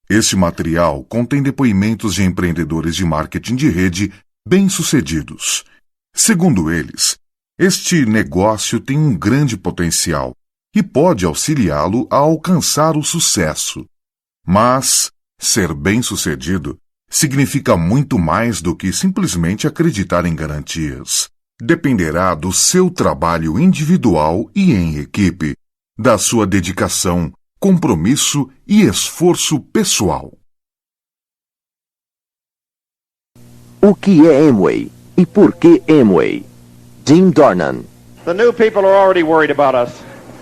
Este material contém depoimentos de empreendedores de marketing de rede bem-sucedidos. Segundo eles, este negócio tem um grande potencial e pode auxiliá-lo a alcançar o sucesso. Mas ser bem-sucedido significa muito mais do que simplesmente acreditar em garantias. Dependerá do seu trabalho individual e em equipe, da sua dedicação, compromisso e esforço pessoal. O que é Amway e por que Amway? Jim Dornan. The new people are already worried about us.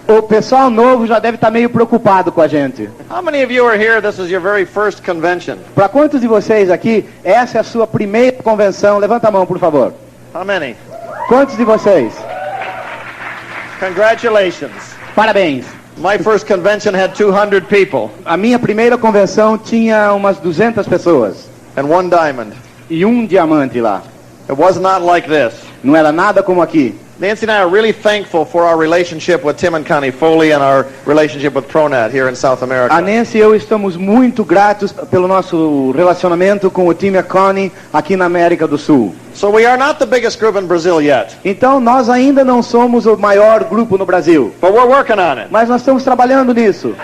O pessoal novo já deve estar meio preocupado com a gente. How many of you are here? This is your very first convention. Para quantos de vocês aqui, essa é a sua primeira convenção? Levanta a mão, por favor. How many? Quantos de vocês? Congratulations. Parabéns. My first convention had 200 people. A minha primeira convenção tinha umas 200 pessoas. And one diamond. E um diamante lá. It was not like this. Não era nada como aqui. Nancy and I are really thankful for our relationship with Tim and Connie Foley and our relationship with Pronet here in South America. A Nancy e eu estamos muito gratos pelo nosso relacionamento com o Tim e a Connie aqui na América do Sul. So we are not the biggest group in Brazil yet. Então nós ainda não somos o maior grupo no Brasil. But we're working on it. Mas nós estamos trabalhando nisso.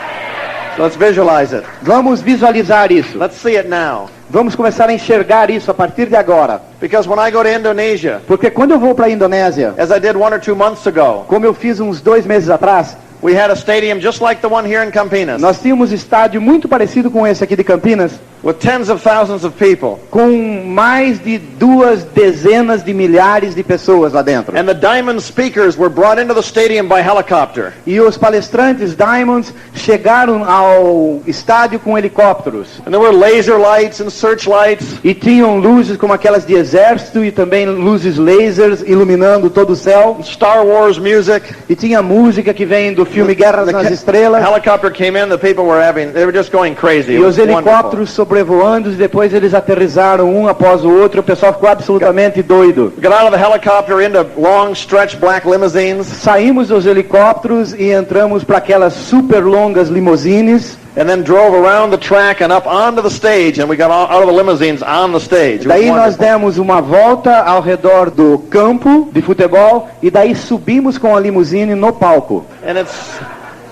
So let's visualize it. Vamos visualizar isso. Let's see it now. Vamos começar a enxergar isso a partir de agora. Because when I go to Indonesia, Porque quando eu vou para a Indonésia, as I did 1 or 2 months ago, como eu fiz uns 2 meses atrás, we had a stadium just like the one here in Campinas, nós tínhamos estádio muito parecido com esse aqui de Campinas, with tens of thousands of people. com mais de 2 dezenas de milhares de pessoas lá dentro. And the Diamond speakers were brought into the stadium by helicopter. E os palestrantes Diamonds chegaram ao estádio com helicópteros. And there were laser lights and searchlights. E tinham luzes como aquelas de exército e também luzes lasers iluminando todo o céu. Star Wars music. E tinha música que vem do filme Guerra nas Estrelas. Helicopter came in, the people were they were just going crazy. E os helicópteros sobrevoando e depois eles aterrissaram um após o outro. O pessoal ficou absolutamente doido. Got out of the helicopter into long stretch black limousines. Saímos dos helicópteros e entramos para aquelas super longas limousines. And then drove around the track and up onto the stage, and we got out of the limousines on the stage. Daí nós demos uma volta ao redor do campo de futebol e daí subimos com a limusine no palco. And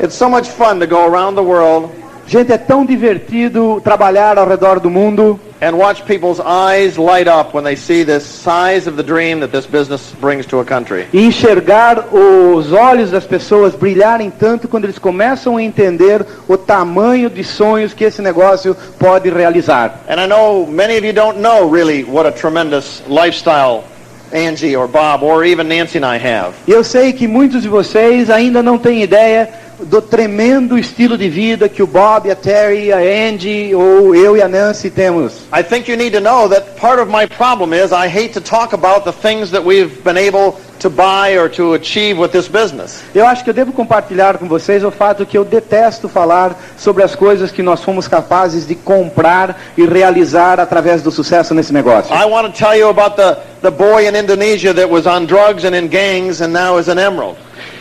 it's so much fun to go around the world. Gente, é tão divertido trabalhar ao redor do mundo. And watch people's eyes light up when they see the size of the dream that this business brings to a country. E enxergar os olhos das pessoas brilharem tanto quando eles começam a entender o tamanho de sonhos que esse negócio pode realizar. And I know many of you don't know really what a tremendous lifestyle Angie or Bob or even Nancy and I have. E eu sei que muitos de vocês ainda não têm ideia do tremendo estilo de vida que o Bob, a Terry, a Angie ou eu e a Nancy temos. I think you need to know that part of my problem is I hate to talk about the things that we've been able to buy or to achieve with this business. Eu acho que eu devo compartilhar com vocês o fato que eu detesto falar sobre as coisas que nós fomos capazes de comprar e realizar através do sucesso nesse negócio. I want to tell you about the boy in Indonesia that was on drugs and in gangs and now is an emerald.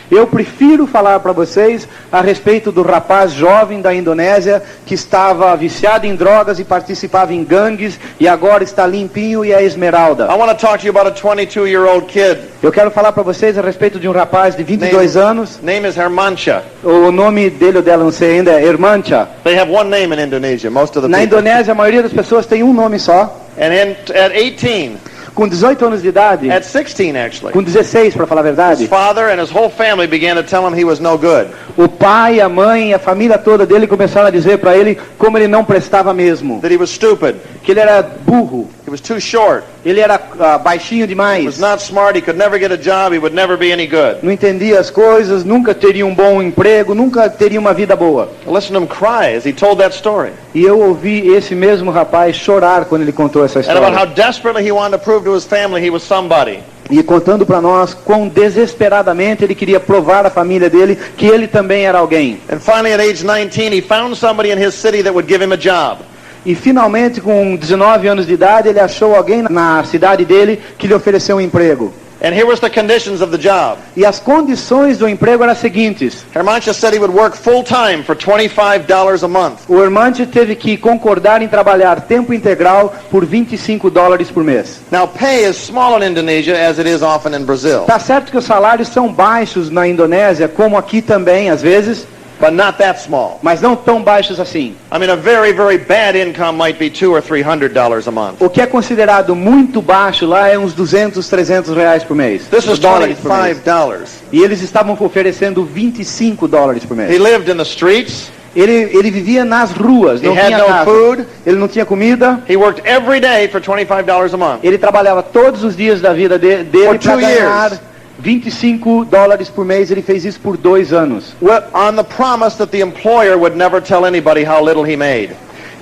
Eu prefiro falar para vocês a respeito do rapaz jovem da Indonésia que estava viciado em drogas e participava em gangues e agora está limpinho e é esmeralda. I want to talk to you about a 22-year-old kid. Eu quero falar para vocês a respeito de um rapaz de 22 anos. Name is Hermancha. O nome dele ou dela não sei ainda é Hermancha. They have one name in Indonesia, most of the Na people. Indonésia a maioria das pessoas tem um nome só. And at 18, com 18 anos de idade, at 16 actually, com 16 para falar a verdade, his father and his whole family began to tell him he was no good. O pai, a mãe, a família toda dele começaram a dizer para ele como ele não prestava mesmo. That he was stupid. Que ele era burro. He was too short. Ele era baixinho demais. He was not smart. He could never get a job. He would never be any good. Não entendia as coisas, nunca teria um bom emprego, nunca teria uma vida boa. I listened to him cry as he told that story. E eu ouvi esse mesmo rapaz chorar quando ele contou essa história. And about how desperately he wanted to prove to his family he was somebody. E contando para nós quão desesperadamente ele queria provar à família dele que ele também era alguém. And finally at age 19 he found somebody in his city that would give him a job. E finalmente com 19 anos de idade ele achou alguém na cidade dele que lhe ofereceu um emprego. And here was the conditions of the job. E as condições do emprego eram as seguintes. Hermanche said he would work full time for $25 a month. O Hermanche teve que concordar em trabalhar tempo integral por $25 por mês. Now pay is small in Indonesia as it is often in Brazil. Tá certo que os salários são baixos na Indonésia, como aqui também às vezes, But not that small. mas não tão baixos assim. I mean, a very, very bad income might be $200 or $300 a month. O que é considerado muito baixo lá é uns 200, 300 reais por mês. This is Dólares por mês. $25. E eles estavam oferecendo $25 por He mês. lived in the streets. Ele vivia nas ruas, não He had tinha no casa. food. Ele não tinha comida. He worked every day for $25 a month. Ele trabalhava todos os dias da vida dele For para 2 ganhar years. $25 por mês. Ele fez isso por 2 anos. On the promise that the employer would never tell anybody how little he made.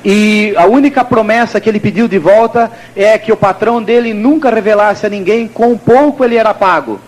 E a única promessa que ele pediu de volta é que o patrão dele nunca revelasse a ninguém quão pouco ele era pago.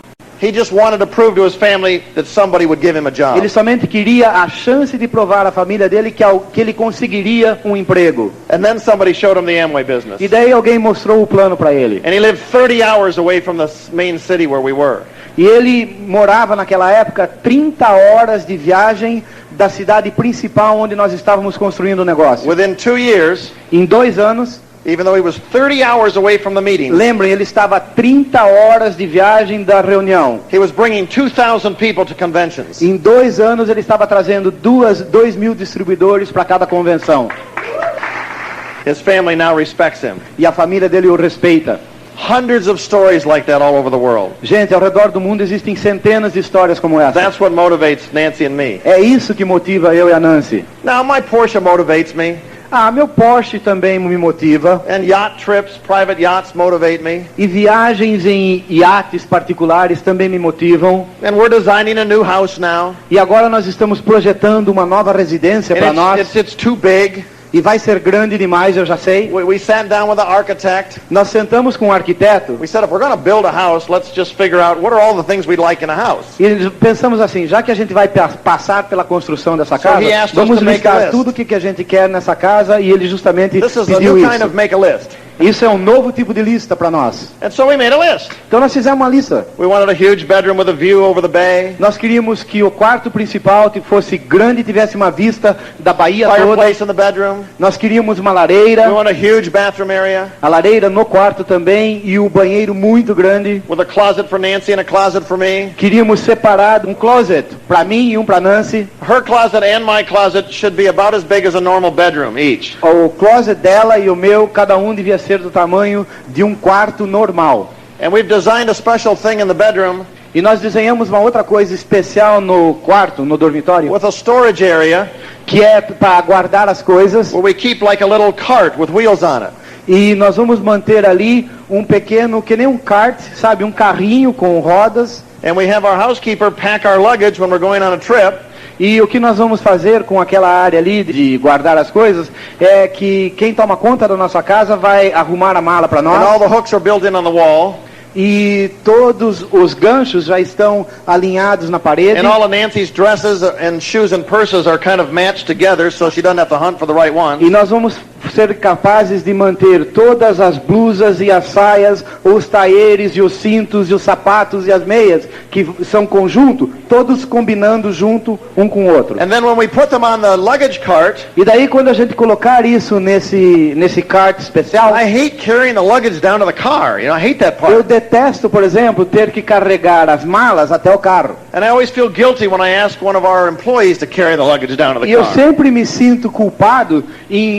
He just wanted to prove to his family that somebody would give him a job. Ele somente queria a chance de provar à família dele que ele conseguiria um emprego. And then somebody showed him the Amway business. E daí alguém mostrou o plano para ele. And he lived 30 hours away from the main city where we were. E ele morava naquela época 30 horas de viagem da cidade principal onde nós estávamos construindo o negócio. Within 2 years, Em 2 anos, even though he was 30 hours away from the meeting, lembrem, ele estava a 30 horas de viagem da reunião. he was bringing 2,000 people to conventions. Em 2 anos ele estava trazendo 2.000 distribuidores para cada convenção. His family now respects him. E a família dele o respeita. Hundreds of stories like that all over the world. Gente, ao redor do mundo existem centenas de histórias como essa. That's what motivates Nancy and me. É isso que motiva eu e a Nancy. Now, my Porsche motivates me, Ah, meu Porsche também me motiva. and yacht trips, private yachts motivate me. E viagens em iates particulares também me motivam. And we're designing a new house now. E agora nós estamos projetando uma nova residência para And nós. it's too big. E vai ser grande demais, eu já sei. We sat down with the architect. Nós sentamos com o arquiteto We said, if we're going to build a house, let's just figure out what are all the things we'd like in a house. e pensamos assim, já que a gente vai passar pela construção dessa casa, he asked us vamos to make a listar list. tudo o que a gente quer nessa casa, e ele justamente This is a pediu new isso. kind of make a list. Isso é um novo tipo de lista para nós. And so we made a list. Então nós fizemos uma lista. We wanted a huge bedroom with a view over the bay, Nós queríamos que o quarto principal fosse grande e tivesse uma vista da Bahia toda. fireplace in the bedroom. Nós queríamos uma We lareira, want a huge bathroom area a lareira no quarto também, e o banheiro muito grande. with a closet for Nancy and a closet for me. Queríamos separado um closet para mim e um para Nancy. Her closet and my closet should be about as big as a normal bedroom each. O closet dela e o meu, cada um devia ser do tamanho de um quarto normal. And we've designed a special thing in the bedroom E nós desenhamos uma outra coisa especial no quarto, no dormitório, with a storage area que é para guardar as coisas. where we keep like a little cart with wheels on it. E nós vamos manter ali um pequeno, que nem um kart, sabe, um carrinho com rodas. And we have our housekeeper pack our luggage when we're going on a trip. E o que nós vamos fazer com aquela área ali de guardar as coisas é que quem toma conta da nossa casa vai arrumar a mala para And all nós. the hooks are built in on the wall. E todos os ganchos já estão alinhados na parede. And all of Nancy's dresses and shoes and purses are kind of matched together so she doesn't have to hunt for the right one. E nós vamos ser capazes de manter todas as blusas e as saias, os taieres e os cintos e os sapatos e as meias, que são conjunto, todos combinando junto um com o outro. And then when we put them on the luggage cart, E daí quando a gente colocar isso nesse kart especial, I hate carrying the luggage down to the car. You know, I hate that eu part. detesto, por exemplo, ter que carregar as malas até o carro. And I always feel guilty when I ask one of our employees to carry the luggage down to the E eu car. sempre me sinto culpado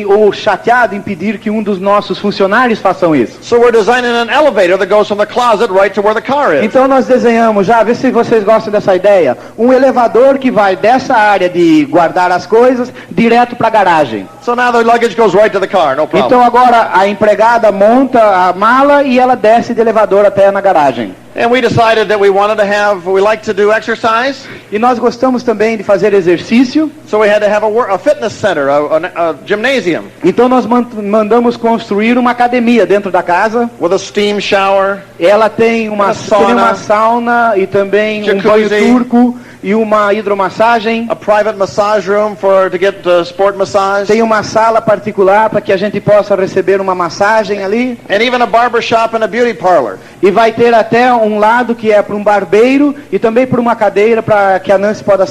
ou chateado em pedir que um dos nossos funcionários façam isso. So we're designing an elevator that goes from the closet right to where the car is. Então nós desenhamos, já, vê se vocês gostam dessa ideia, um elevador que vai dessa área de guardar as coisas direto para a garagem. So now the luggage goes right to the car, no problem. Então agora a empregada monta a mala e ela desce de elevador até na garagem. And we decided that we like to do exercise, E nós gostamos também de fazer exercício, so we had to have a fitness center, a gymnasium, então nós mandamos construir uma academia dentro da casa. with a steam shower, Ela tem uma Uma sauna. sauna e também um banho Jacuzzi. turco e uma hidromassagem. a private massage room to get sport massage, Tem uma sala particular para que a gente possa receber uma massagem ali. and even a barber shop and a beauty parlor. E vai ter até um lado que é para um barbeiro e também para uma cadeira para que a Nancy possa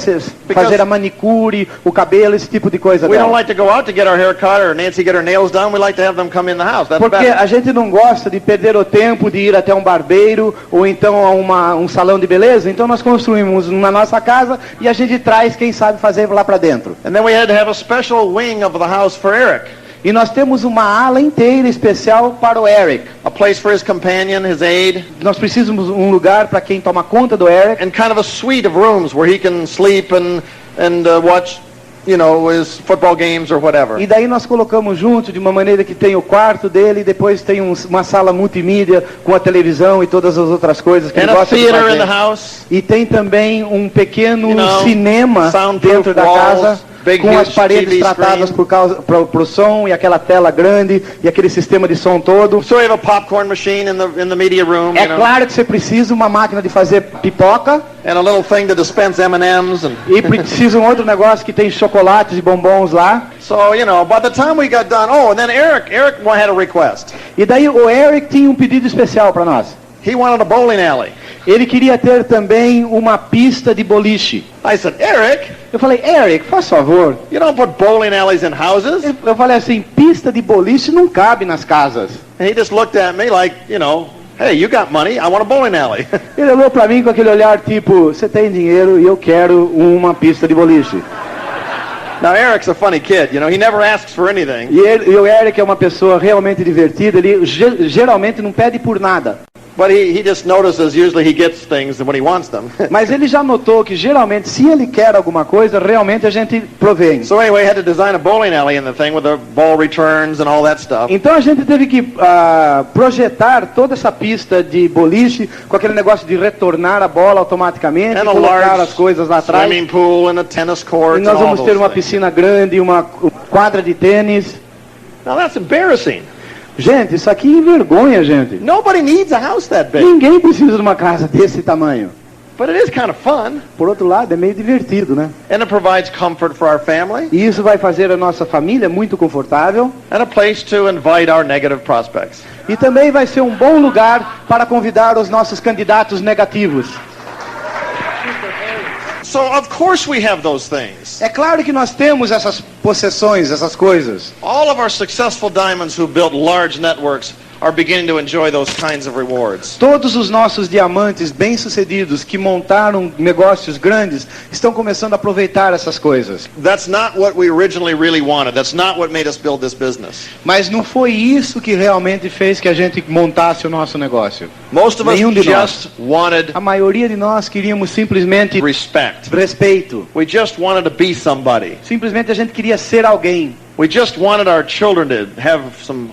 fazer a manicure, o cabelo, esse tipo de coisa We don't dela. like to go out to get our hair cut or Nancy get her nails done. We like to have them come in the house. That's Porque better. a gente não gosta de perder o tempo de ir até um barbeiro ou então a um salão de beleza. Então nós construímos na nossa casa e a gente traz quem sabe fazer lá para dentro. And then we had to have a special wing of the house for Eric. E nós temos uma ala inteira especial para o Eric. A place for his companion, his aide, Nós precisamos um lugar para quem toma conta do Eric. and kind of a suite of rooms where he can sleep and watch, his football games or whatever. E daí nós colocamos junto de uma maneira que tem o quarto dele e depois tem uma sala multimídia com a televisão e todas as outras coisas que ele And a gosta de theater in the fazer. house. E tem também um pequeno cinema soundproof dentro da walls, casa, big com as huge paredes TV tratadas screen. pro som e aquela tela grande e aquele sistema de som todo. So we have a popcorn machine in the media room, É claro que você precisa uma máquina de fazer pipoca and a little thing to dispense M&Ms, and e precisa um outro negócio que tem chocolates e bombons lá. so by the time we got done, and then Eric had a request. E daí o Eric tinha um pedido especial para nós. He wanted a bowling alley. Ele queria ter também uma pista de boliche. I said, Eric, Eu falei, Eric, faz favor. you don't put bowling alleys in houses. Eu falei assim, pista de boliche não cabe nas casas. And he just looked at me like, hey, you got money, I want a bowling alley. Ele olhou pra mim com aquele olhar tipo, você tem dinheiro e eu quero uma pista de boliche. Now Eric's a funny kid, he never asks for anything. E o Eric é uma pessoa realmente divertida, ele geralmente não pede por nada. But he just notices usually he gets things when he wants them. Mas ele já notou que geralmente se ele quer alguma coisa, realmente a gente provém. So anyway, I had to design a bowling alley in the thing with the ball returns and all that stuff. Então a gente teve que projetar toda essa pista de boliche com aquele negócio de retornar a bola automaticamente, And a colocar large as coisas lá atrás. swimming pool and a tennis court E and nós all vamos those ter uma things. piscina grande, uma quadra de tênis. Now that's embarrassing. Gente, isso aqui envergonha, gente. Nobody needs a house that big. Ninguém precisa de uma casa desse tamanho. But it is kind of fun. Por outro lado, é meio divertido, né? And it provides comfort for our family E isso vai fazer a nossa família muito confortável. and a place to invite our negative prospects. E também vai ser um bom lugar para convidar os nossos candidatos negativos. So of course we have those things. É claro que nós temos essas possessões, essas coisas. All of our successful diamonds who built large networks are beginning to enjoy those kinds of rewards. Todos os nossos diamantes bem-sucedidos que montaram negócios grandes estão começando a aproveitar essas coisas. That's not what we originally really wanted. That's not what made us build this business. Mas não foi isso que realmente fez que a gente montasse o nosso negócio. Most of us Nenhum de just wanted A maioria de nós queríamos simplesmente respect. respeito. We just wanted to be somebody. Simplesmente a gente queria ser alguém. We just wanted our children to have some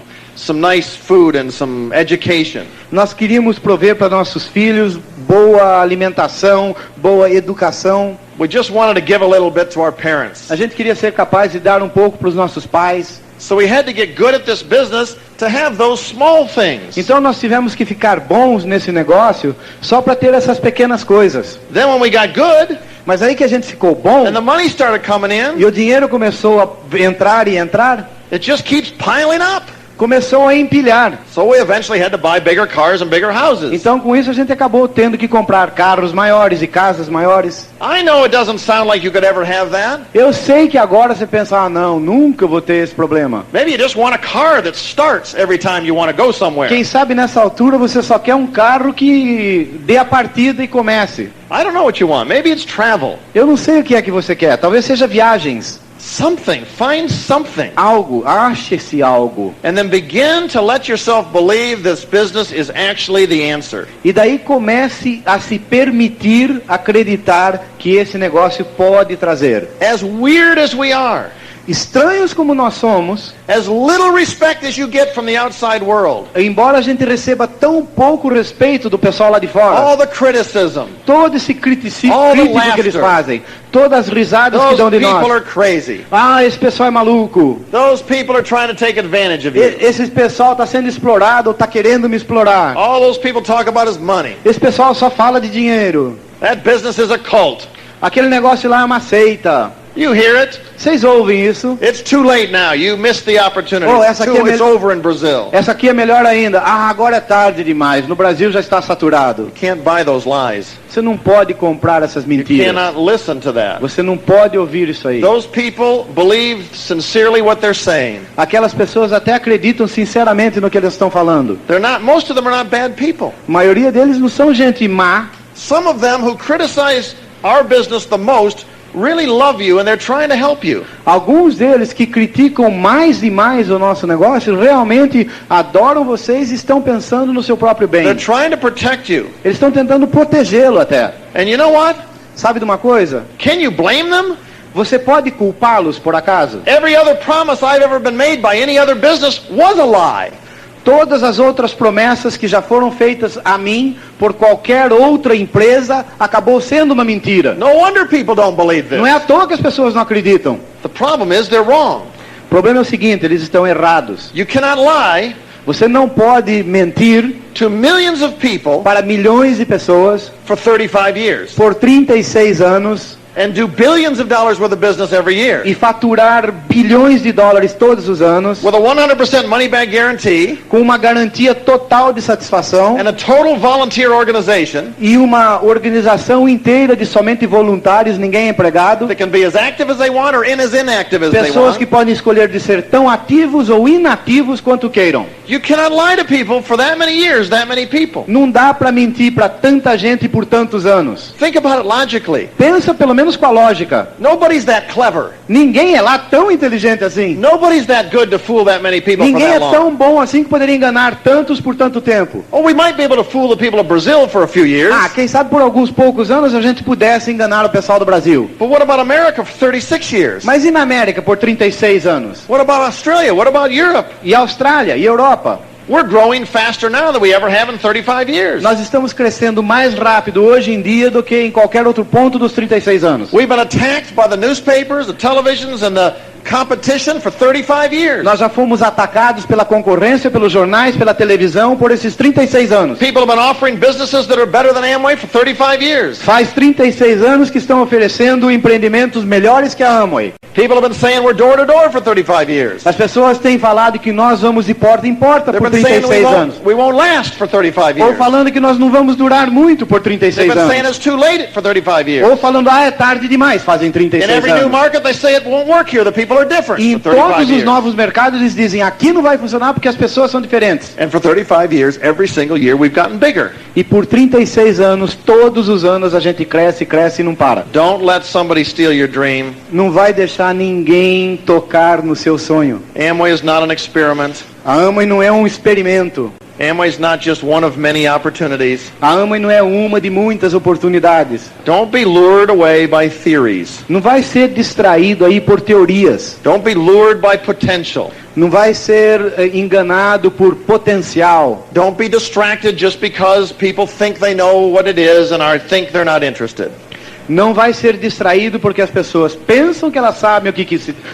nice food and some education. Nós queríamos prover para nossos filhos boa alimentação, boa educação. We just wanted to give a little bit to our parents. A gente queria ser capaz de dar um pouco para os nossos pais. So we had to get good at this business to have those small things. Então nós tivemos que ficar bons nesse negócio só para ter essas pequenas coisas. Then when we got good Mas aí que a gente ficou bom and the money started coming in, e o dinheiro começou a entrar e entrar, it just keeps piling up. começou a empilhar. So we eventually had to buy bigger cars and bigger houses. Então com isso a gente acabou tendo que comprar carros maiores e casas maiores. I know it doesn't sound like you could ever have that. Eu sei que agora você pensa, não, nunca vou ter esse problema. Maybe you just want a car that starts every time you want to go somewhere. Quem sabe nessa altura você só quer um carro que dê a partida e comece. I don't know what you want. Maybe it's travel. Eu não sei o que é que você quer, talvez seja viagens. Something. Find something. Algo, ache-se algo. And then begin to let yourself believe this business is actually the answer. E daí comece a se permitir acreditar que esse negócio pode trazer. As weird as we are, Estranhos como nós somos, as little respect as you get from the outside world, embora a gente receba tão pouco respeito do pessoal lá de fora, all the criticism, todo esse crítico all the que eles laughter, fazem, todas as risadas que those dão de people are nós. crazy. Ah, esse pessoal é maluco. Those people are trying to take advantage of you. Esse pessoal está sendo explorado ou está querendo me explorar. All those people talk about is money. Esse pessoal só fala de dinheiro. That business is a cult. Aquele negócio lá é uma seita. You hear it? Vocês ouvem isso? It's too late now. You missed the opportunity. Oh, essa aqui é It's over in Brazil. Essa aqui é melhor ainda. Ah, agora é tarde demais. No Brasil já está saturado. You can't buy those lies. Você não pode comprar essas You mentiras. cannot listen to that. Você não pode ouvir isso aí. Those people believe sincerely what they're saying. Aquelas pessoas até acreditam sinceramente no que eles estão falando. Most of them are not bad people. A maioria deles não são gente má. Some of them who criticize our business the most really love you and they're trying to help you. Alguns deles que criticam mais e mais o nosso negócio realmente adoram vocês e estão pensando no seu próprio bem. They're trying to protect you. Eles estão tentando protegê-lo até. And you know what? Sabe de uma coisa? Can you blame them? Você pode culpá-los por acaso? Every other promise I've ever been made by any other business was a lie. Todas as outras promessas que já foram feitas a mim por qualquer outra empresa acabou sendo uma mentira. No wonder people don't believe this. Não é à toa que as pessoas não acreditam. The problem is they're wrong. O problema é o seguinte, eles estão errados. You cannot lie Você não pode mentir to millions of people para milhões de pessoas for 35 years por 36 anos and do billions of dollars worth of business every year e faturar bilhões de dólares todos os anos with a 100% money back guarantee com uma garantia total de satisfação and a total volunteer organization e uma organização inteira de somente voluntários, ninguém é empregado, that can be as active as they want or as inactive as they pessoas want. que podem escolher de ser tão ativos ou inativos quanto queiram. You cannot lie to people for that many years, that many people. Não dá para mentir para tanta gente por tantos anos. Think about it logically. Pensa pelo menos com a lógica. Nobody's that clever. Ninguém é lá tão inteligente assim. Nobody's that good to fool that many people for Ninguém é that long. tão bom assim que poderia enganar tantos por tanto tempo. Oh, we might be able to fool the people of Brazil for a few years. Ah, quem sabe por alguns poucos anos a gente pudesse enganar o pessoal do Brasil. But what about America for 36 years? Mas e na América por 36 anos? What about Australia? What about Europe? E Austrália? E Europa? We're growing faster now than we ever have in 35 years. Nós estamos crescendo mais rápido hoje em dia do que em qualquer outro ponto dos 36 anos. We've been attacked by the newspapers, the televisions, and the competition for 35 years. Nós já fomos atacados pela concorrência, pelos jornais, pela televisão por esses 36 anos. People have been offering businesses that are better than Amway for 35 years. Faz 36 anos que estão oferecendo empreendimentos melhores que a Amway. People have been saying we're door to door for 35 years. As pessoas têm falado que nós vamos de porta em porta They've por been saying 36 anos. we won't last for 35 Ou years. falando que nós não vamos durar muito por They've 36 been saying anos. it's too late for 35 years. Ou falando, é tarde demais, fazem In 36 every new anos. market, they say it won't work here. The people are different. E em For 35 todos os years. novos mercados eles dizem, aqui não vai funcionar porque as pessoas são diferentes. And for 35 years, every single year, we've gotten bigger. E por 36 anos, todos os anos a gente cresce, cresce e não para. Don't let somebody steal your dream. Não vai deixar ninguém tocar no seu sonho. Amway is not an experiment. A Amway não é um experimento. Amway is not just one of many opportunities. A Amway não é uma de muitas oportunidades. Don't be lured away by theories. Não vai ser distraído aí por teorias. Don't be lured by potential. Não vai ser enganado por potencial. Don't be distracted just because people think they know what it is and think they're not interested. Não vai ser distraído porque as pessoas pensam que elas sabem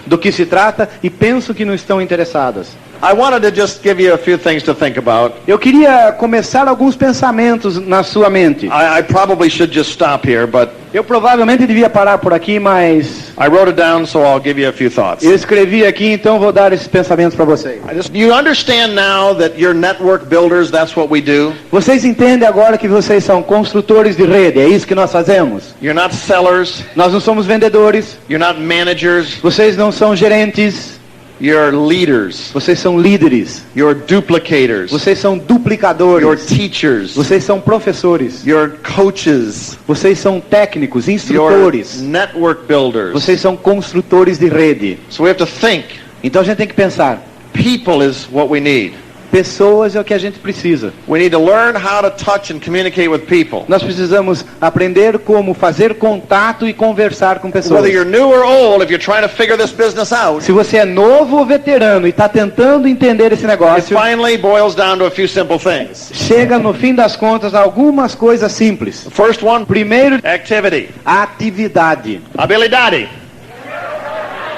do que se trata e pensam que não estão interessadas. I wanted to just give you a few things to think about. Eu queria começar alguns pensamentos na sua mente. I probably should just stop here, but Eu provavelmente devia parar por aqui, mas I wrote it down, so I'll give you a few thoughts. eu escrevi aqui, então vou dar esses pensamentos para vocês. You understand now that you're network builders, that's what we do. Vocês entendem agora que vocês são construtores de rede, é isso que nós fazemos. You're not sellers, Nós não somos vendedores, you're not managers, vocês não são gerentes, you're leaders, vocês são líderes, you're duplicators, vocês são you're duplicadores, teachers, vocês são professores, you're coaches, vocês são técnicos, you're instrutores, network builders. vocês são construtores de rede. So we have to think. Então a gente tem que pensar, People is what we need. pessoas é o que a gente precisa. We need to learn how to touch and communicate with people. Nós precisamos aprender como fazer contato e conversar com pessoas. Whether you're new or old, if you're trying to figure this business out, Se você é novo ou veterano e está tentando entender esse it negócio, finally boils down to a few simple things. chega no fim das contas a algumas coisas simples. The first one, Primeiro, activity. atividade. Habilidade.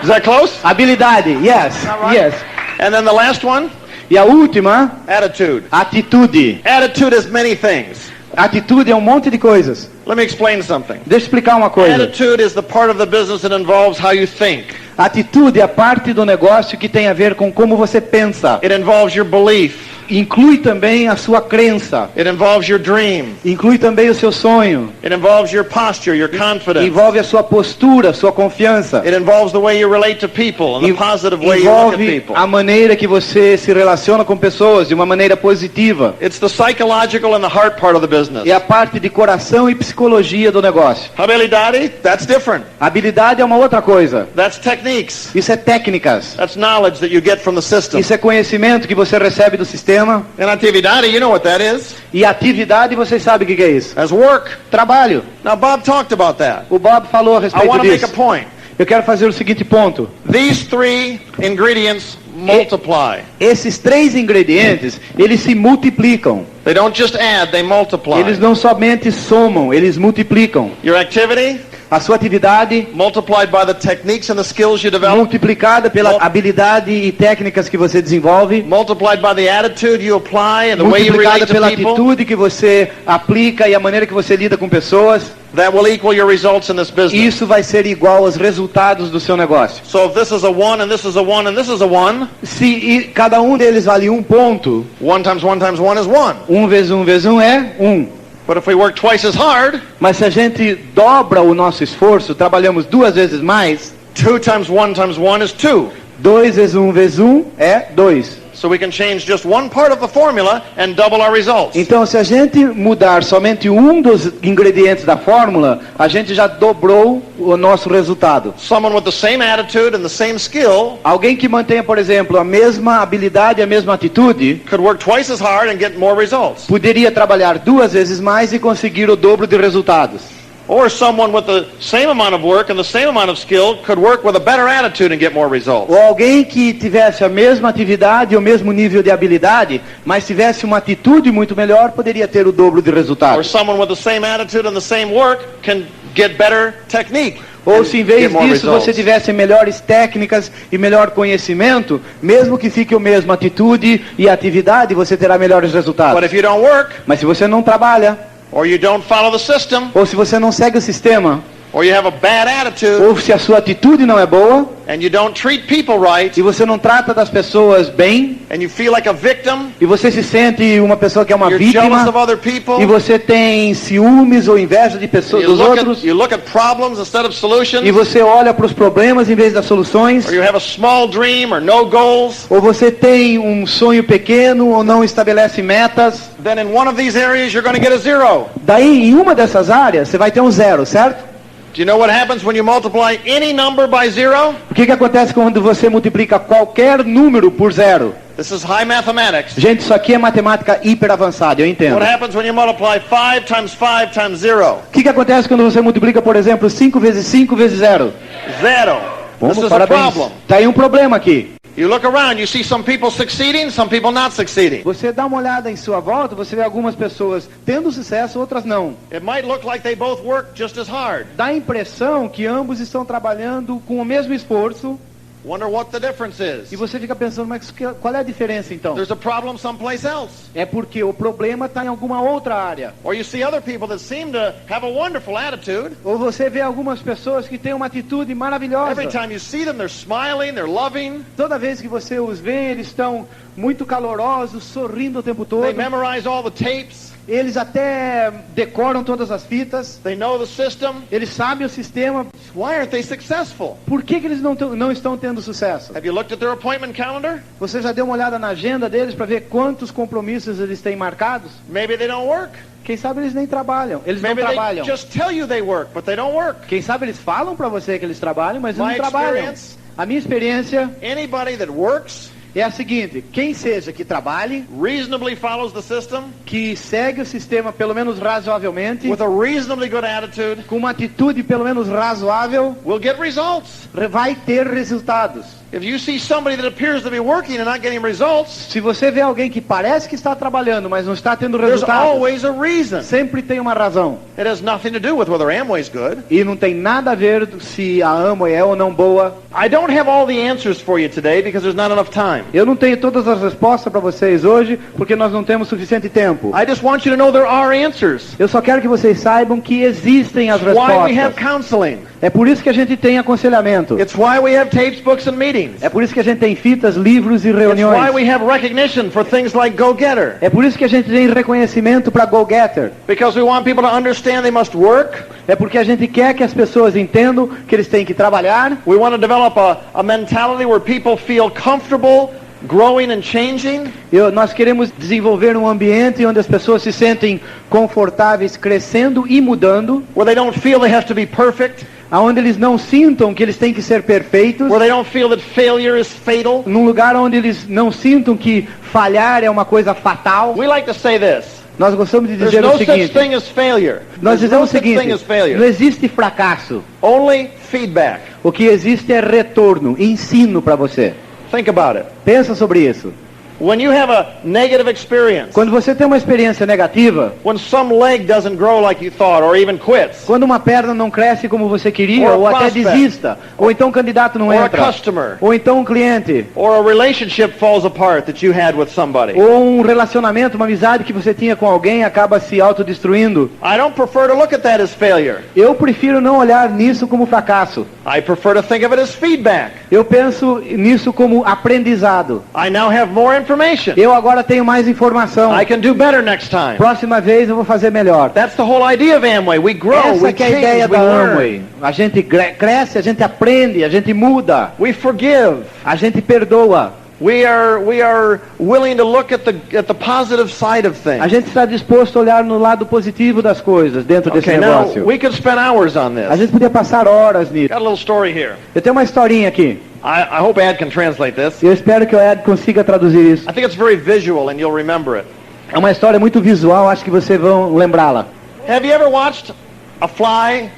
Is that close? Habilidade, yes, yes. And then the last one, E a última, attitude. atitude. Attitude is many things. Atitude é um monte de coisas. Let me explain something. Deixa eu explicar uma coisa. Attitude is the part of the business that involves how you think. Atitude é a parte do negócio que tem a ver com como você pensa. It involves your belief. Inclui também a sua crença. It involves your dream. Inclui também o seu sonho. It involves your posture, your confidence. Envolve a sua postura, a sua confiança. It involves the way you relate to people and the positive way you look at Envolve people. a maneira que você se relaciona com pessoas de uma maneira positiva. It's the psychological and the heart part of the business. É a parte de coração e psicologia do negócio. Habilidade, that's different. Habilidade é uma outra coisa. That's techniques. Isso é técnicas. That's knowledge that you get from the system. Isso é conhecimento que você recebe do sistema. And atividade, you know what that is. E atividade, vocês sabem o que é isso? That's work. Trabalho. Now Bob talked about that. O Bob falou a I respeito want to make a disso. point. Eu quero fazer o seguinte ponto. These three ingredients multiply. Esses três ingredientes, eles se multiplicam. They don't just add, they multiply. Eles não somente somam, eles multiplicam. Your activity A sua atividade, multiplied by the techniques and the skills you develop, multiplicada pela habilidade e técnicas que você desenvolve, multiplied by the attitude you apply and the way you multiplicada relate to pela people, atitude que você aplica e a maneira que você lida com pessoas, that will equal your results in this business. isso vai ser igual aos resultados do seu negócio. So if this is a 1 and this is a 1 and this is a 1, Se cada um deles vale 1 ponto, 1 times 1 times 1 is 1. 1 vezes 1 vezes 1 é 1. But if we work twice as hard, Mas se a gente dobra o nosso esforço, trabalhamos 2 vezes mais, 2 times 1 is 2. 2 vezes 1 vezes 1 é 2. So we can change just one part of the formula and double our results. Então, se a gente mudar somente um dos ingredientes da fórmula, a gente já dobrou o nosso resultado. Someone with the same attitude and the same skill Alguém que mantenha, por exemplo, a mesma habilidade, a mesma atitude, could work twice as hard and get more results. poderia trabalhar 2 vezes mais e conseguir o dobro de resultados. Or someone with the same amount of work and the same amount of skill could work with a better attitude and get more results. Ou alguém que tivesse a mesma atividade, o mesmo nível de habilidade, mas tivesse uma atitude muito melhor, poderia ter o dobro de Or resultados. someone with the same attitude and the same work can get better technique. Ou and se em get vez more disso results. você tivesse melhores técnicas e melhor conhecimento, mesmo que fique o mesmo atitude e atividade, você terá melhores But resultados. if you don't work, Mas se você não trabalha, or you don't follow the system, ou se você não segue o sistema, or you have a bad attitude, ou se a sua atitude não é boa, and you don't treat people right, e você não trata das pessoas bem, and you feel like a victim, e você se sente uma pessoa que é uma you're jealous vítima, of other people, e você tem ciúmes ou inveja de pessoas, dos outros, you look at problems instead of solutions, e você olha para os problemas em vez das soluções, or you have a small dream or no goals, ou você tem um sonho pequeno ou não estabelece metas, then in one of these areas you're going to get a 0. daí em uma dessas áreas você vai ter um 0, certo? Do you know what happens when you multiply any number by 0? O que acontece quando você multiplica qualquer número por 0? This is high mathematics. Gente, isso aqui é matemática hiper avançada, eu entendo. What happens when you multiply 5 times 0? O que acontece quando você multiplica, por exemplo, 5 vezes 5 vezes 0? 0. This is a Parabéns. problem. Tá aí um problema aqui. You look around, you see some people succeeding, some people not succeeding. Você dá uma olhada em sua volta, você vê algumas pessoas tendo sucesso, outras não. It might look like they both work just as hard. Dá a impressão que ambos estão trabalhando com o mesmo esforço. Wonder what the difference is. E você fica pensando, mas qual é a diferença então? There's a problem someplace else. É porque o problema está em alguma outra área. Or you see other people that seem to have a wonderful attitude. Ou você vê algumas pessoas que têm uma atitude maravilhosa. Every time you see them, they're smiling, they're loving. Toda vez que você os vê, eles estão muito calorosos, sorrindo o tempo todo. They memorize all the tapes. Eles até decoram todas as fitas. They know the system. Eles sabem o sistema. Why aren't they successful? Por que eles não estão tendo sucesso? Have you looked at their appointment calendar? Você já deu uma olhada na agenda deles para ver quantos compromissos eles têm marcados? Maybe they don't work. Quem sabe eles nem trabalham. Eles não Maybe they trabalham. just tell you they work, but they don't work. Quem sabe eles falam para você que eles trabalham, mas eles My não trabalham. experience- A minha experiência Anybody that works, é a seguinte: quem seja que trabalhe, reasonably follows the system, que segue o sistema pelo menos razoavelmente, with a reasonably good attitude, com uma atitude pelo menos razoável, will get results. vai ter resultados. If you see somebody that appears to be working and not getting results, Se você vê alguém que parece que está trabalhando, mas não está tendo there's resultados, always a reason. sempre tem uma razão. It has nothing to do with whether Amway's good. E não tem nada a ver se a Amway é ou não boa. I don't have all the answers for you today because there's not enough time. Eu não tenho todas as respostas para vocês hoje, porque nós não temos suficiente tempo. I just want you to know there are answers. Eu só quero que vocês saibam que existem as Why we have respostas. counseling. É por isso que a gente tem aconselhamento. It's why we have tapes, books, and meetings. É por isso que a gente tem fitas, livros e It's why reuniões. we have recognition for things like Go Getter. É por isso que a gente tem reconhecimento para Go Getter. Because we want people to understand they must work. É porque a gente quer que as pessoas entendam que eles têm que trabalhar. We want to develop a mentality where people feel comfortable growing and changing. Nós queremos desenvolver um ambiente onde as pessoas se sentem confortáveis crescendo e mudando, Where they don't feel they have to be perfect. aonde eles não sintam que eles têm que ser perfeitos, Where they don't feel that failure is fatal. num lugar onde eles não sintam que falhar é uma coisa fatal. We like to say this. Nós gostamos de There's dizer no o such seguinte, thing as failure. nós There's no dizemos o such thing seguinte, as failure. não existe fracasso. Only feedback. O que existe é retorno, ensino para você. Think about it. Pensa sobre isso. When you have a negative experience, Quando você tem uma experiência negativa, when some leg doesn't grow like you thought or even quits, quando uma perna não cresce como você queria, Or a ou até prospect. desista, ou então o candidato não or a entra, customer, ou então um cliente, or a relationship falls apart that you had with somebody. ou um relacionamento, uma amizade que você tinha com alguém acaba se autodestruindo. I don't prefer to look at that as failure. Eu prefiro não olhar nisso como fracasso. I prefer to think of it as feedback. Eu penso nisso como aprendizado. I now have more information. Eu agora tenho mais informação. I can do better next time. Próxima vez eu vou fazer melhor. That's the whole idea of Amway. We grow, Essa we que é a change, ideia we da learn. Amway. A gente cresce, a gente aprende, a gente muda, We forgive. a gente perdoa. We are willing to look at the positive side of A things. gente está disposto a olhar no lado positivo das coisas dentro desse Okay, now negócio. we could spend hours on A this. gente podia passar horas nisso. Got a little story here. Eu tenho uma historinha aqui. I hope Ed can translate this. Eu espero que o Ed consiga traduzir isso. I think it's very visual and you'll remember it. É uma história muito visual, acho que vocês vão lembrá-la. Have you ever watched a fly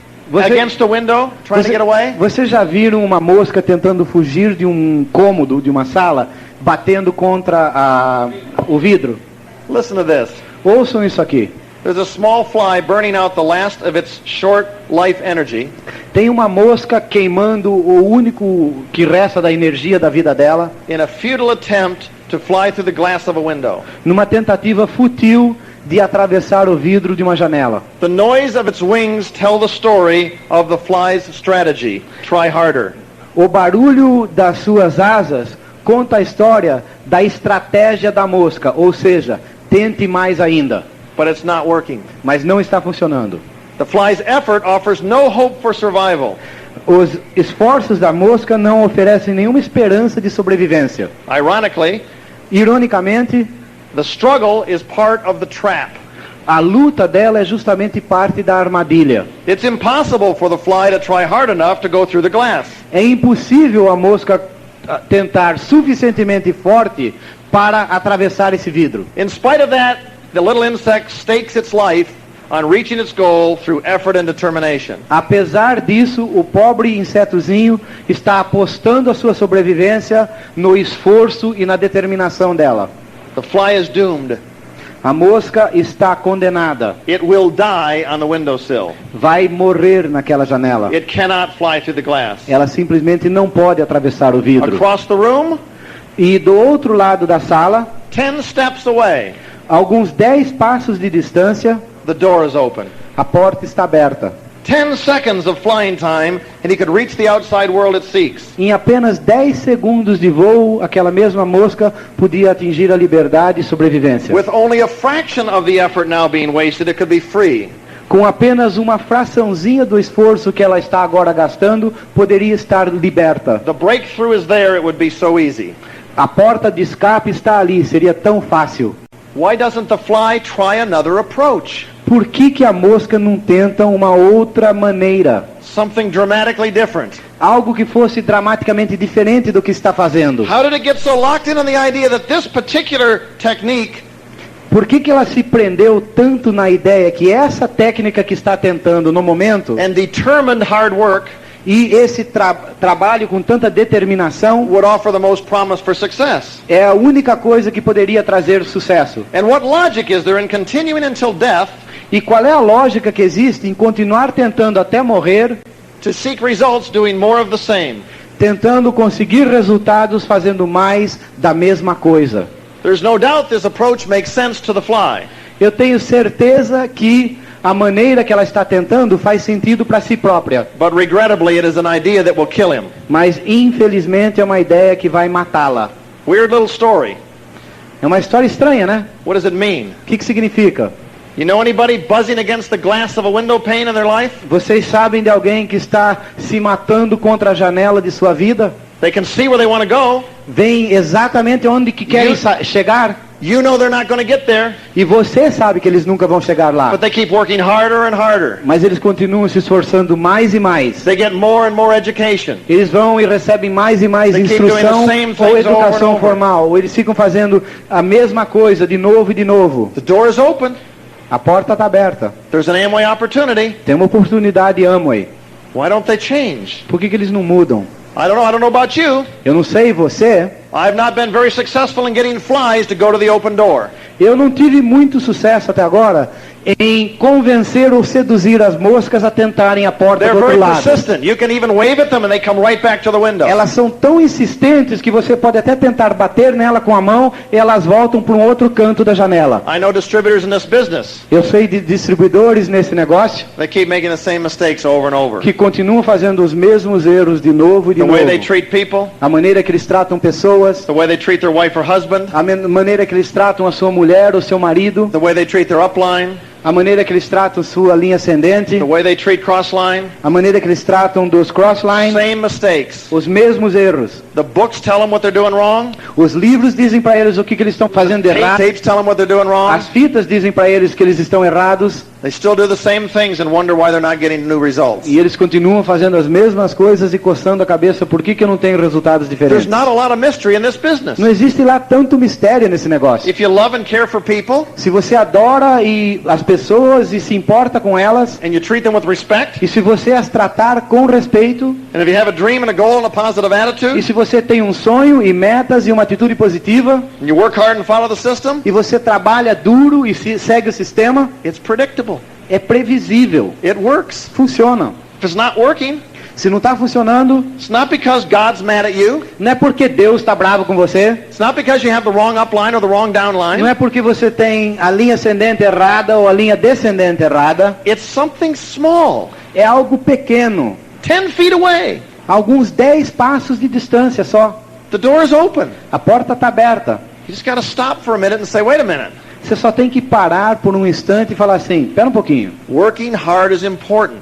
against a window trying to get away? Vocês já viram uma mosca tentando fugir de um cômodo, de uma sala, batendo contra o vidro? Listen to this. Ouçam isso aqui. There's a small fly burning out the last of its short life energy. Tem uma mosca queimando o único que resta da energia da vida dela, In a futile attempt to fly through the glass of a window. numa tentativa fútil de atravessar o vidro de uma janela. The noise of its wings tell the story of the fly's strategy. Try harder. O barulho das suas asas conta a história da estratégia da mosca, ou seja, tente mais ainda, But it's not working. mas não está funcionando. The fly's effort offers no hope for survival. Os esforços da mosca não oferecem nenhuma esperança de sobrevivência. Ironically, Ironicamente, the struggle is part of the trap. a luta dela é justamente parte da armadilha. It's impossible for the fly to try hard enough to go through the glass. É impossível a mosca tentar suficientemente forte para atravessar esse vidro. In spite of that, the little insect stakes its life on reaching its goal through effort and determination. Apesar disso, o pobre insetozinho está apostando a sua sobrevivência no esforço e na determinação dela. The fly is doomed. A mosca está condenada. It will die on the windowsill. Vai morrer naquela janela. It cannot fly through the glass. Ela simplesmente não pode atravessar o vidro. Across the room, E do outro lado da sala, 10 steps away, alguns 10 passos de distância, the door is open. a porta está aberta. 10 seconds of flying time, and he could reach the outside world it seeks. Em apenas 10 segundos de voo, aquela mesma mosca podia atingir a liberdade e sobrevivência. With only a fraction of the effort now being wasted, it could be free. Com apenas uma fraçãozinha do esforço que ela está agora gastando, poderia estar liberta. The breakthrough is there, it would be so easy. A porta de escape está ali, seria tão fácil. Why doesn't the fly try another approach? Por que a mosca não tenta uma outra maneira? Something dramatically different. Algo que fosse dramaticamente diferente do que está fazendo. How did it get so locked in on the idea that this particular technique Por que ela se prendeu tanto na ideia que essa técnica que está tentando no momento and determined hard work E esse trabalho com tanta determinação would offer the most promise for success. é a única coisa que poderia trazer sucesso. And what logic is there in continuing until death E qual é a lógica que existe em continuar tentando até morrer, to seek results doing more of the same? tentando conseguir resultados fazendo mais da mesma coisa? There's no doubt this approach makes sense to the fly. Eu tenho certeza que a maneira que ela está tentando faz sentido para si própria. But regrettably, it is an idea that will kill him. Mas infelizmente é uma ideia que vai matá-la. Weird little story. É uma história estranha, né? What does it mean? O que significa? You know anybody buzzing against the glass of a window pane in their life? Vocês sabem de alguém que está se matando contra a janela de sua vida? They can see where they want to go. Vem exatamente onde que querem chegar? You know they're not going to get there, E você sabe que eles nunca vão chegar lá. but they keep working harder and harder. Mas eles continuam se esforçando mais e mais. They get more and more education. Eles vão e recebem mais e mais They keep doing instrução the same ou things over and educação over. formal. Ou eles ficam fazendo a mesma coisa de novo e de novo. The door is open. A porta está aberta. There's an Amway opportunity. Tem uma oportunidade Amway. Why don't they change? Por que eles não mudam? I don't know about you. Eu não sei você. I've not been very successful in getting flies to go to the open door. Eu não tive muito sucesso até agora em convencer ou seduzir as moscas a tentarem a porta They're do outro very lado. persistent. You can even wave at them and they come right back to the window. Elas são tão insistentes que você pode até tentar bater nela com a mão e elas voltam para um outro canto da janela. I know distributors in this business. Eu sei de distribuidores nesse negócio They keep making the same mistakes over and over. que continuam fazendo os mesmos erros de novo e de The way they novo. treat people, A maneira que eles tratam pessoas, the way they treat their wife or husband, a maneira que eles tratam a sua mulher ou seu marido, the way they treat their upline, a maneira que eles tratam sua linha ascendente, the way they treat crossline, a maneira que eles tratam dos crosslines, same mistakes. os mesmos erros. The books tell them what they're doing wrong. Os livros dizem para eles o que eles estão fazendo de errado. Tapes tell them what they're doing wrong. As fitas dizem para eles que eles estão errados. They still do the same things and wonder why they're not getting new results. E eles continuam fazendo as mesmas coisas e coçando a cabeça. Por que eu não tenho resultados There's diferentes? not a lot of mystery in this business. Não existe lá tanto mistério nesse negócio. If you love and care for people Se você adora as pessoas e se importa com elas, and you treat them with respect, e se você as tratar com respeito, and if you have a dream and a goal and a positive e attitude, se você tem um sonho e metas e uma atitude positiva, and you work hard and follow the system, e você trabalha duro e segue o sistema, it's predictable. é previsível, It works. funciona. If it's not working, Se não está funcionando, it's not because God's mad at you. não é porque Deus está bravo com você, It's not because you have the wrong upline or the wrong downline. não é porque você tem a linha ascendente errada ou a linha descendente errada, It's something small, é algo pequeno, 10 feet away. alguns 10 passos de distância só. The door is open. A porta está aberta. You just got to stop for a minute and say, wait a minute. Você só tem que parar por um instante e falar assim, espera um pouquinho. Working hard is important,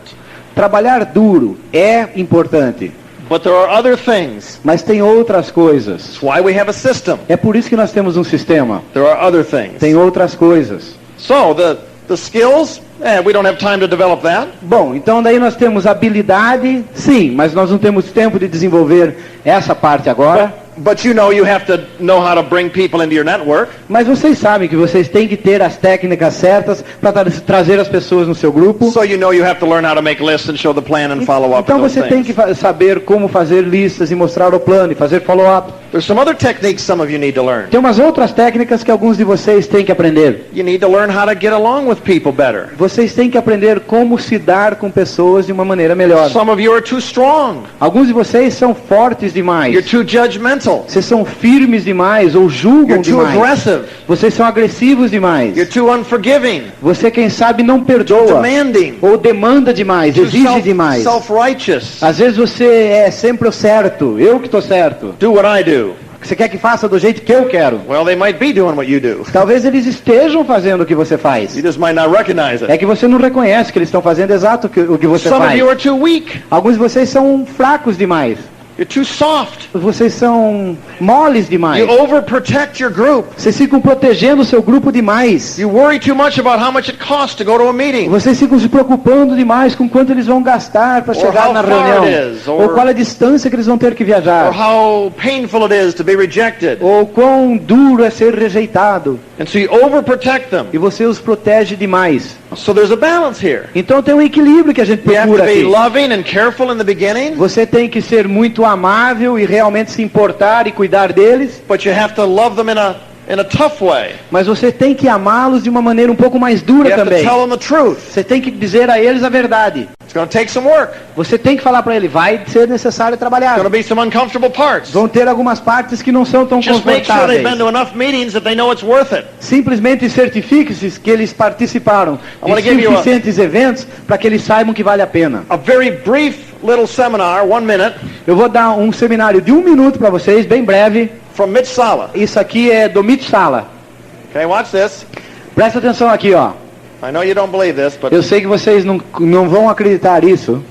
Trabalhar duro é importante, but there are other things. mas tem outras coisas. That's why we have a system. É por isso que nós temos um sistema. There are other things. Tem outras coisas. So the skills, we don't have time to develop that. Bom, então daí nós temos habilidade, sim, mas nós não temos tempo de desenvolver essa parte agora. But you have to know how to bring people into your network. Mas vocês sabem que vocês têm que ter as técnicas certas para trazer as pessoas no seu grupo. So you have to learn how to make lists and show the plan and follow up. Então with those você tem things. que saber como fazer listas e mostrar o plano e fazer follow-up. There's some other techniques some of you need to learn. Tem umas outras técnicas que alguns de vocês têm que aprender. You need to learn how to get along with people better. Vocês têm que aprender como se dar com pessoas de uma maneira melhor. Some of you are too strong. Alguns de vocês são fortes demais. You're too judgmental. Vocês são firmes demais ou julgam You're too demais. aggressive. Vocês são agressivos demais. You're too unforgiving. Você, quem sabe, não perdoa. Demanding. Ou demanda demais, Too exige demais. self-righteous. Às vezes você é sempre o certo. Eu que estou certo. Do what I do. Você quer que faça do jeito que eu quero. Well, they might be doing what you do. Talvez eles estejam fazendo o que você faz. You just might not recognize É it. que você não reconhece que eles estão fazendo exato o que você Some of faz. you are too weak. Alguns de vocês são fracos demais. You're too soft. Vocês são moles demais. You overprotect your group. Vocês ficam protegendo o seu grupo demais. You worry too much about how much it costs to go to a meeting. Vocês ficam se preocupando demais com quanto eles vão gastar para chegar how na far reunião. it is, Ou qual a distância que eles vão ter que Or viajar. how painful it is to be rejected. Ou quão duro é ser rejeitado. And so you overprotect them. E você os protege demais. So there's a balance here. Então tem um equilíbrio que a gente You have to procura be aqui. loving and careful in the beginning, Você tem que ser muito amável e realmente se importar e cuidar deles, but you have to love them in a tough way. mas você tem que amá-los de uma maneira um pouco mais You dura have to também. tell them the truth. Você tem que dizer a eles a verdade. It's going to take some work. Você tem que falar para ele, vai ser necessário trabalhar. There's going to be some uncomfortable parts. Vão ter algumas partes que não são tão Just make sure they've been confortáveis. to enough meetings that they know it's worth it. Simplesmente certifique-se que eles participaram I wanna de give you a- suficientes eventos para que eles saibam que vale a pena. A very brief little seminar, 1 minute, Eu vou dar um seminário de 1 minuto para vocês, bem breve. from Mitch Sala. Isso aqui é do Mitch Sala. Okay, watch this. Presta atenção aqui, ó. I know you don't believe this, but Eu sei que vocês não vão acreditar nisso.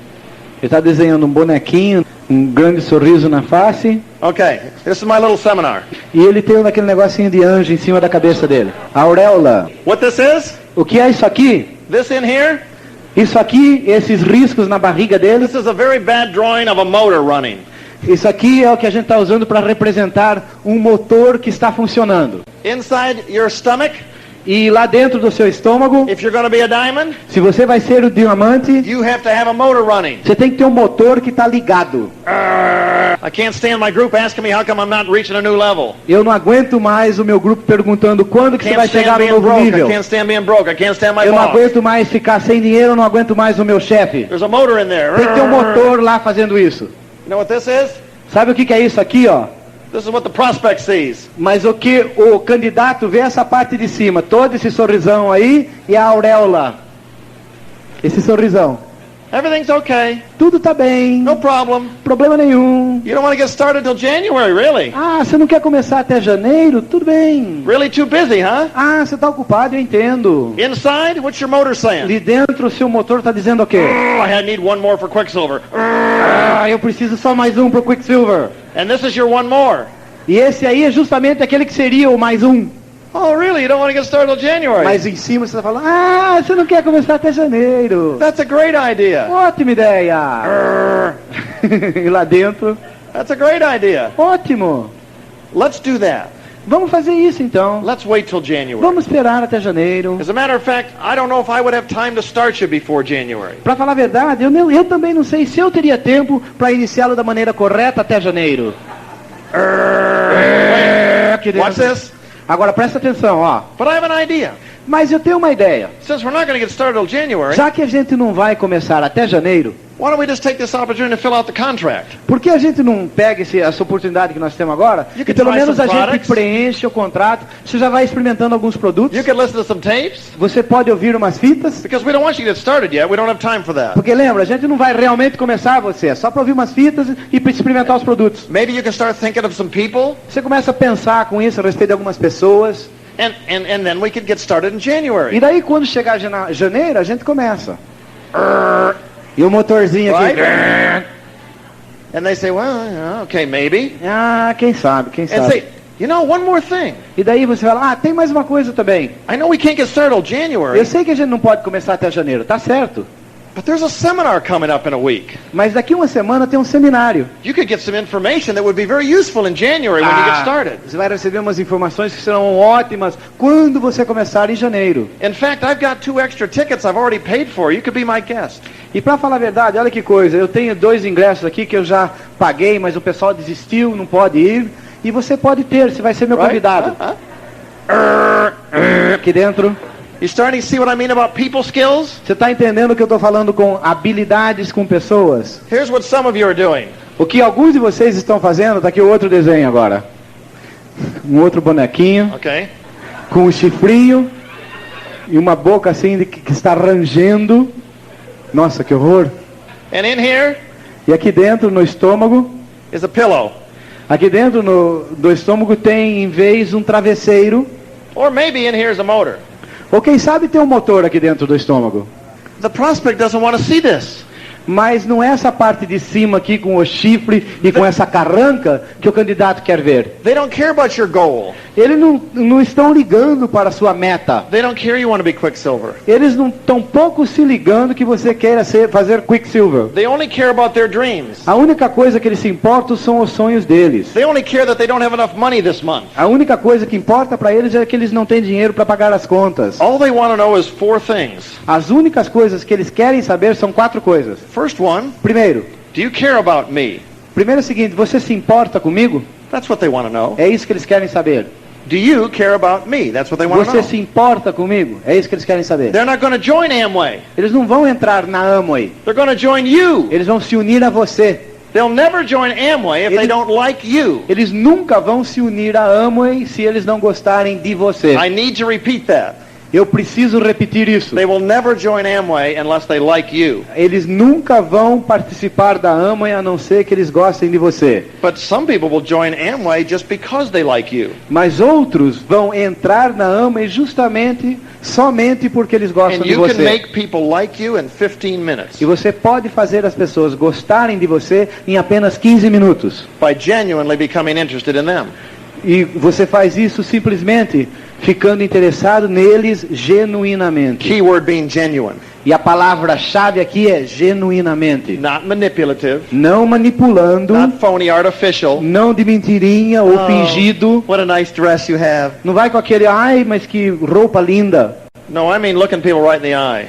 Ele está desenhando um bonequinho, um grande sorriso na face. okay, this is my little seminar. E ele tem aquele negocinho de anjo em cima da cabeça dele. A auréola. What this is? O que é isso aqui? This in here? Isso aqui, esses riscos na barriga dele. This is a very bad drawing of a motor running. Isso aqui é o que a gente está usando para representar um motor que está funcionando. Inside your stomach, E lá dentro do seu estômago, if you're going to be a diamond, se você vai ser o diamante, you have to have a motor running. você tem que ter um motor que está ligado. I can't stand my group asking me how come I'm not reaching a new level. Eu não aguento mais o meu grupo perguntando quando que você Can't vai stand chegar no being novo broke. I nível. can't stand being broke. I can't stand my Eu não boss. aguento mais ficar sem dinheiro, eu não aguento mais o meu chefe. There's a motor in there. Tem que ter um motor lá fazendo isso. You know what this is? Sabe o que é isso aqui, ó? This is what the prospect sees. Mas o que o candidato vê essa parte de cima, todo esse sorrisão aí e a auréola. Esse sorrisão. Everything's okay. Tudo tá bem, No problem. problema nenhum. You don't want to get started till January, really? Ah, você não quer começar até janeiro? Tudo bem. Really too busy, huh? Ah, você tá ocupado, eu entendo. Inside, what's your motor saying? Ali dentro o seu motor tá dizendo o quê? Oh, I need one more for Quicksilver. Ah, eu preciso só mais um pro Quicksilver. And this is your one more. E esse aí é justamente aquele que seria o mais um. Oh, really? You don't want to get started till January? Mas em cima você tá falando, ah, você não quer começar até janeiro. That's a great idea. Ótima ideia. E lá dentro, That's a great idea. ótimo. Let's do that. Vamos fazer isso então. Let's wait till January. Vamos esperar até janeiro. As a matter of fact, I don't know if I would have time to start you before January. Para falar a verdade, eu também não sei se eu teria tempo para iniciá-lo da maneira correta até janeiro. Aqui dentro. Watch this. Agora presta atenção, ó. But I have an idea. Mas eu tenho uma ideia. Since we're not going to get started till January, Já que a gente não vai começar até janeiro, why don't we just take this opportunity to fill out the contract? por que a gente não pega essa oportunidade que nós temos agora You e can pelo try menos some a gente products. preenche o contrato, você já vai experimentando alguns produtos, You could listen to some tapes, você pode ouvir umas fitas, because we don't want you to get started yet. We don't have time for that. porque lembra, a gente não vai realmente começar você, é só para ouvir umas fitas e para experimentar os produtos. Maybe you can start thinking of some people, Você começa a pensar com isso a respeito de algumas pessoas, and then we could get started in January. e daí quando chegar janeiro, a gente começa. E o motorzinho aqui. Right? And they say, well, yeah, okay, maybe. Ah, quem sabe, quem And sabe. say, you know, one more thing. E daí você fala, ah, tem mais uma coisa também. I know we can't get started till January, Eu sei que a gente não pode começar até janeiro, tá certo. but there's a seminar coming up in a week. Mas daqui uma semana tem um seminário. You could get some information that would be very useful in January when you get started. Você vai receber umas informações que serão ótimas quando você começar em janeiro. In fact, I've got 2 extra tickets I've already paid for. You could be my guest. E para falar a verdade, olha que coisa, eu tenho 2 ingressos aqui que eu já paguei, mas o pessoal desistiu, não pode ir. E você pode ter, você vai ser meu Right? convidado. Aqui dentro. You starting to see what I mean about people skills? Você está entendendo o que eu estou falando com habilidades com pessoas? Here's what some of you are doing. O que alguns de vocês estão fazendo, tá aqui o outro desenho agora. Um outro bonequinho, Okay? com um chifrinho e uma boca assim que está rangendo. Nossa, que horror. And in here E aqui dentro, no estômago, is a pillow. aqui dentro do estômago tem, em vez, um travesseiro. Or maybe in here is a motor. Ou quem sabe tem um motor aqui dentro do estômago. The prospect doesn't want to see this. Mas não é essa parte de cima aqui com o chifre e com essa carranca que o candidato quer ver. They don't care about your goal. Eles não estão ligando para a sua meta. They don't care you want to be Quicksilver. Eles não estão pouco se ligando que você queira fazer Quicksilver. They only care about their dreams. A única coisa que eles se importam são os sonhos deles. They only care that they don't have enough money this month. A única coisa que importa para eles é que eles não têm dinheiro para pagar as contas. All they want to know is 4 things. As únicas coisas que eles querem saber são 4 coisas. First one, Primeiro do you care about me? é o seguinte, você se importa comigo? That's what they want to know. É isso que eles querem saber. Do you care about me? That's what they want to Você know. se importa comigo? É isso que eles querem saber. They're not going to join Amway. Eles não vão entrar na Amway. They're going to join you. Eles vão se unir a você. They'll never join Amway if they don't like you. Eles nunca vão se unir a Amway se eles não gostarem de você. I need to repeat that. Eu preciso repetir isso. They will never join Amway unless they like you. Eles nunca vão participar da Amway a não ser que eles gostem de você. But some people will join Amway just because they like you. Mas outros vão entrar na Amway somente porque eles gostam And de you can você. make people like you in 15 minutes E você pode fazer as pessoas gostarem de você em apenas 15 minutos. by genuinely becoming interested in them. E você faz isso simplesmente ficando interessado neles genuinamente. Keyword being genuine. E a palavra-chave aqui é genuinamente. Not manipulative, Não manipulando, not phony, artificial. não de mentirinha ou fingido. What a nice dress you have. Não vai com aquele, ai, mas que roupa linda. No, I mean looking people right in the eye.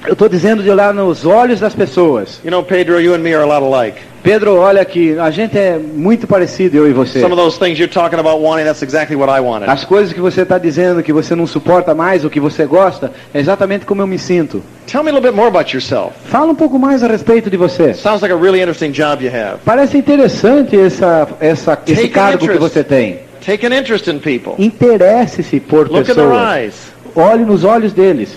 Eu estou dizendo de olhar nos olhos das pessoas. You know, Pedro, you and me are a lot alike. Pedro, olha aqui, a gente é muito parecido, eu e você. Some of those things you're talking about wanting, that's exactly what I wanted. As coisas que você está dizendo que você não suporta mais, ou que você gosta, é exatamente como eu me sinto. Tell me a little bit more about yourself. Fala um pouco mais a respeito de você. Sounds like a really interesting job you have. Parece interessante esse Take an cargo que interest. você tem. Take an interest in people. Interesse-se por Look in their pessoas. eyes. Olhe nos olhos deles.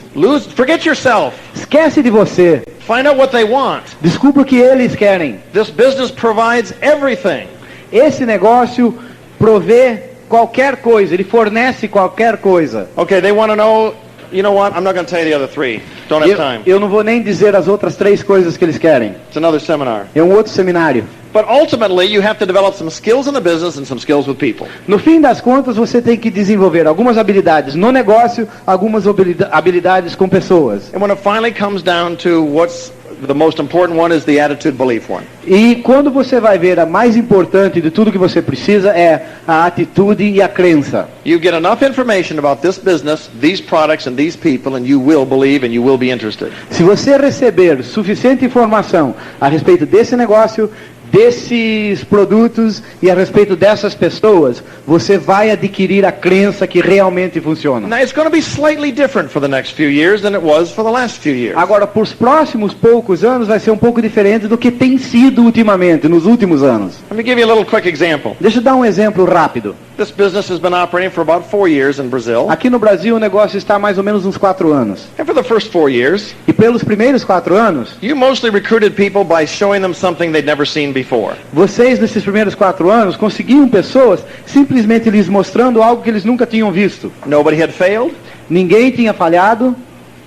Forget yourself. Esquece de você. Find out what they want. Descubra o que eles querem. This business provides everything. Esse negócio provê qualquer coisa. Ele fornece qualquer coisa. Okay, they want to know, you know what? I'm not going to tell you the other 3. Don't have time. Eu não vou nem dizer as outras 3 coisas que eles querem. It's another seminar. É um outro seminário. But ultimately, you have to develop some skills in the business and some skills with people. No fim das contas, você tem que desenvolver algumas habilidades no negócio, algumas habilidades com pessoas. And when it finally comes down to what's the most important one is the attitude belief one. E quando você vai ver a mais importante de tudo que você precisa é a atitude e a crença. You get enough information about this business, these products and these people and you will believe and you will be interested. Se você receber suficiente informação a respeito desse negócio, desses produtos e a respeito dessas pessoas, você vai adquirir a crença que realmente funciona. Now it's going to be slightly different for the next few years than it was for the last few years. Agora, por os próximos poucos anos, vai ser um pouco diferente do que tem sido ultimamente, nos últimos anos. Let me give you a little quick example. Deixa eu dar um exemplo rápido. This business has been operating for about 4 years in Brazil. Aqui no Brasil o negócio está há mais ou menos uns 4 anos. And for the first 4 years, E pelos primeiros 4 anos, you mostly recruited people by showing them something they'd never seen before. vocês nesses primeiros 4 anos conseguiam pessoas simplesmente lhes mostrando algo que eles nunca tinham visto. Nobody had failed. Ninguém tinha falhado,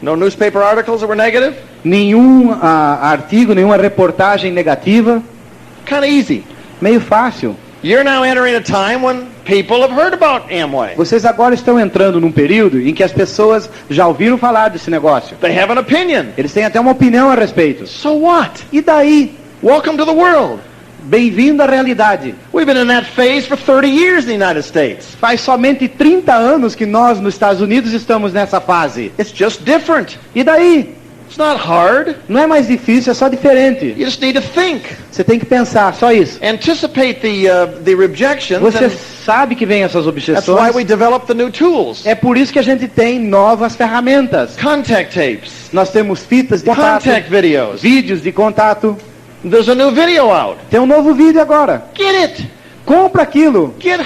No newspaper articles that were negative. nenhum artigo, nenhuma reportagem negativa. Kind of easy. Meio fácil. You're now entering a time when people have heard about Amway. Vocês agora estão entrando num período em que as pessoas já ouviram falar desse negócio. They have an opinion. Eles têm até uma opinião a respeito. So what? E daí? Welcome to the world. Bem-vindo à realidade. We've been in that phase for 30 years in the United States. Faz somente 30 anos que nós, nos Estados Unidos, estamos nessa fase. It's just different. E daí? It's not hard. Não é mais difícil, é só diferente. You just need to think. Você tem que pensar, só isso. Anticipate the rejections. Você And sabe que vem essas that's why objeções. we develop the new tools. É por isso que a gente tem novas ferramentas. Contact tapes. Nós temos fitas de contato, Contact videos. vídeos de contato. There's a new video out. Tem um novo vídeo agora. Get it. Compra aquilo. Get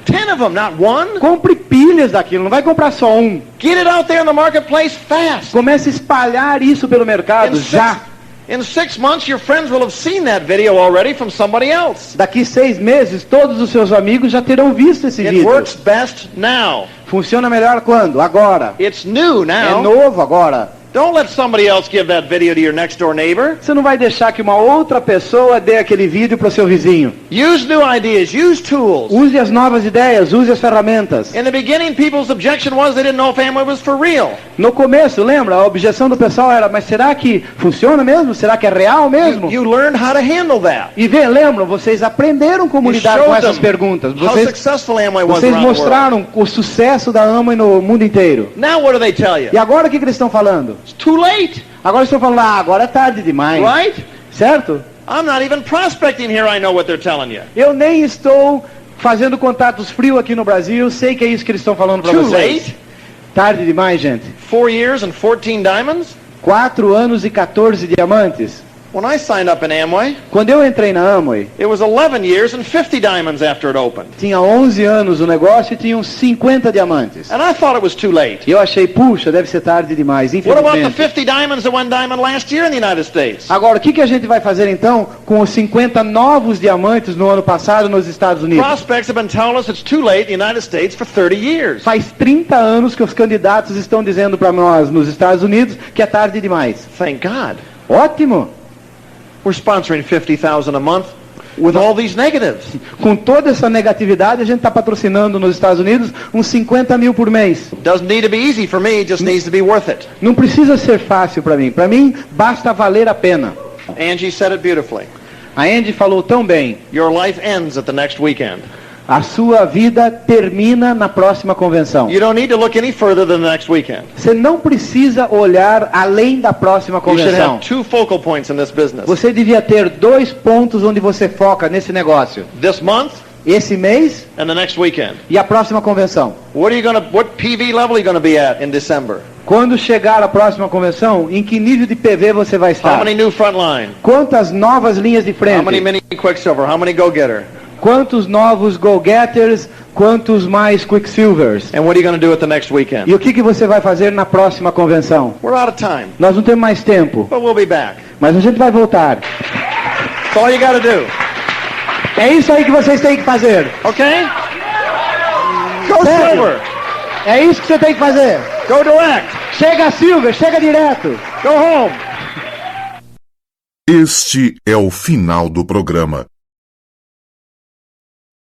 10 of them, not one. Compre pilhas daquilo, não vai comprar só um. Get it out there in the marketplace fast. Comece a espalhar isso pelo mercado já. In 6 months, your friends will have seen that video already from somebody else. Daqui 6 meses, todos os seus amigos já terão visto esse It vídeo. works best now. Funciona melhor quando? Agora. It's new É now. novo agora. Don't let somebody else give that video to your next door neighbor. Você não vai deixar que uma outra pessoa dê aquele vídeo para o seu vizinho. Use new ideas, use tools. Use as novas ideias, use as ferramentas. In the beginning, people's objection was they didn't know if Amway was for real. No começo, lembra? A objeção do pessoal era, mas será que funciona mesmo? Será que é real mesmo? You learned how to handle that. E lembram, vocês aprenderam como lidar com essas perguntas. How successful Amway was Vocês around the world. mostraram o sucesso da Amway no mundo inteiro. Now what do they tell you? E agora o que eles estão falando? It's too late, Agora eles estão falando, agora é tarde demais. right? Certo? I'm not even prospecting here, I know what they're telling you. Eu nem estou fazendo contatos frios aqui no Brasil, sei que é isso que eles estão falando para Too vocês. late? Tarde demais, gente. 4 years and 14 diamonds? 4 anos e 14 diamantes. When I signed up in Amway, Quando eu entrei na Amway, it was 11 years and 50 diamonds after it opened. tinha 11 anos o negócio e tinha uns 50 diamantes. And I thought it was too late. E eu achei, puxa, deve ser tarde demais, What about the infelizmente. 50 diamonds that went diamond last year in the United States? Agora, o que a gente vai fazer então com os 50 novos diamantes no ano passado nos Estados Unidos? Prospects have been telling us it's too late in the United States for 30 years. Faz 30 anos que os candidatos estão dizendo para nós nos Estados Unidos que é tarde demais. Thank God. Ótimo! We're sponsoring 50,000 a month with all these negatives. Com toda essa negatividade, a gente está patrocinando nos Estados Unidos uns 50 mil por mês. Doesn't need to be easy for me, it just needs to be worth it. Não precisa ser fácil para mim. Para mim, basta valer a pena. Angie said it beautifully. A Andy falou tão bem. Your life ends at the next weekend. A sua vida termina na próxima convenção. You don't need to look any further than the next weekend. Você não precisa olhar além da próxima You should convenção. have 2 focal points in this business. Você devia ter 2 pontos onde você foca nesse negócio. This month Esse mês and the next weekend. e a próxima convenção. What PV level are you going to be at in December? Quando chegar a próxima convenção, em que nível de PV você vai How estar? many new frontline? Quantas novas linhas de How many frente? mini Quicksilver? How many go-getter? Quantos novos go-getters? Quantos mais quicksilvers? And what are you going to do at the next weekend? E o que você vai fazer na próxima convenção? We're out of time, Nós não temos mais tempo, but we'll be back. mas a gente vai voltar. That's all you got to do. É isso aí que vocês têm que fazer. Okay? Go Sério? silver. É isso que você tem que fazer. Go direct. Chega silver, chega direto. Go home. Este é o final do programa.